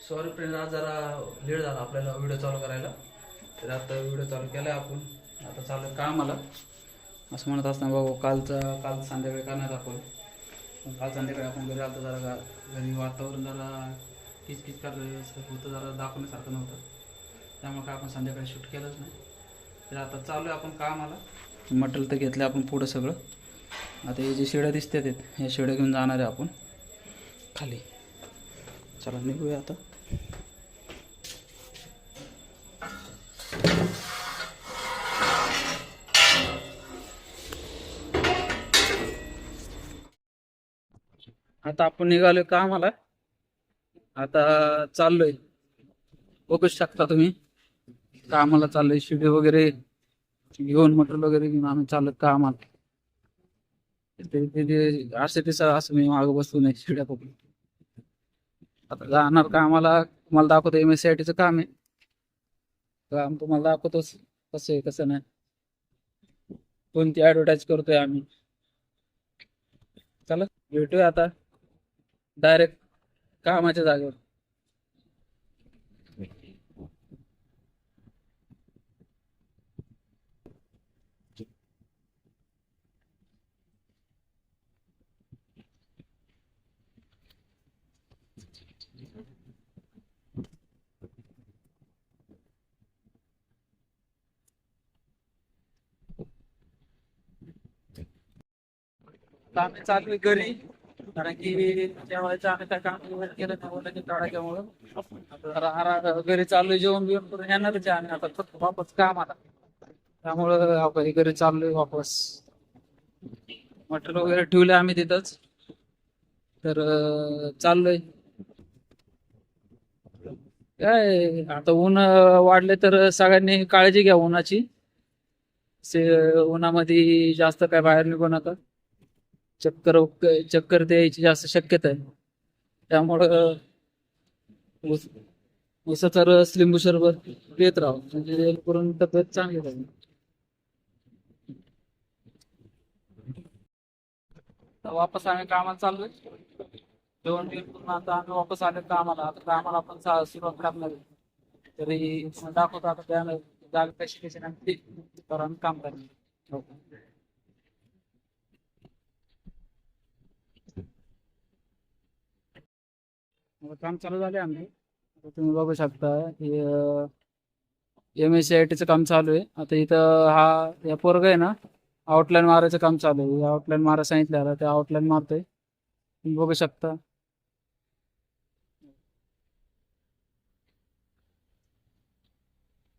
Sorry friend, आज जरा late झाला आपल्याला व्हिडिओ चालू करायला. तर आता व्हिडिओ चालू केला आपण. आता चालू आहे कामाला. असं म्हणत असताना बाबा काल संध्याकाळी करणार आपण. पण काल संध्याकाळी आपण घरी आलो जरा घरी वातावरण जरा किचकिच करायचं होतं, जरा दाखवण्यासारखं नव्हतं. त्यामुळे काय आपण संध्याकाळी शूट केलंच नाही. तर आता चालू आहे आपण कामाला. मटेरियल तर घेतलं आपण पुढं सगळं. आता हे जे शेड्या दिसतात या शेड्या घेऊन जाणार आहे आपण खाली. चला निघूया आता. आता आपण निघालोय कामाला. आता चाललोय, बघू शकता तुम्ही. कामाला चाललोय, शिडी वगैरे घेऊन मटेरियल वगैरे घेऊन आम्ही चाललोय कामाला. असं मी मागं बसलो नाही शिड्या पकडून. आता जाणार कामाला. तुम्हाला दाखवतो MSCITचं काम आहे. काम तुम्हाला दाखवतोच कसं आहे कसं नाही, कोणती ऍडव्हर्टाईज करतोय आम्ही. चला भेटूया आता डायरेक्ट कामाच्या जागेवर. आम्ही चालू घरी, कारण की जेवायचं आम्ही त्या काम केलं नव्हतं तडाख्यामुळं. घरी चाललोय, जेवण बिवण करून येणारच आहे आम्ही आता फक्त वापस कामाला. त्यामुळं आपण घरी चाललोय वापस. मटेरियल वगैरे ठेवले आम्ही तिथंच. तर चाललोय. काय आता ऊन वाढले तर सगळ्यांनी काळजी घ्या उन्हाची. उन्हामध्ये जास्त काय बाहेर निघू नका. चक्कर चक्कर द्यायची जास्त शक्यता आहे. त्यामुळं ऊस ऊसाचा रस, लिंबू सरबत पित राहा, म्हणजे जेणेकरून तब्येत चांगली राहील. तर वापस आम्ही कामाला चाललोय. जेवण बिवण करून आता आम्ही वापस आलो कामाला. आता कामाला आपण सुरुवात करणार आहे. तरी तुम्हाला दाखवतो आता त्या जागा कशी कशी नाही करून काम करणार. हो. आता काम चालू झाले आमचे. आता तुम्ही बघू शकता हे MSCITचं काम चालू आहे. आता इथं या पोरग आहे ना, आउटलाईन मारायचं काम चालू आहे. आउटलाईन मारा सांगितलं, ते आउटलाईन मारतोय, तुम्ही बघू शकता.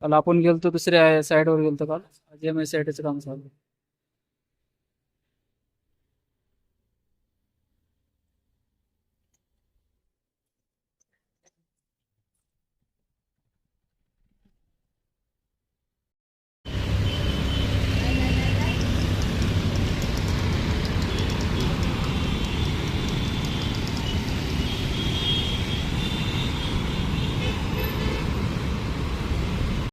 काल आपण गेलतो दुसऱ्या साईडवर गेलतो. काल MSCITचं काम चालू आहे.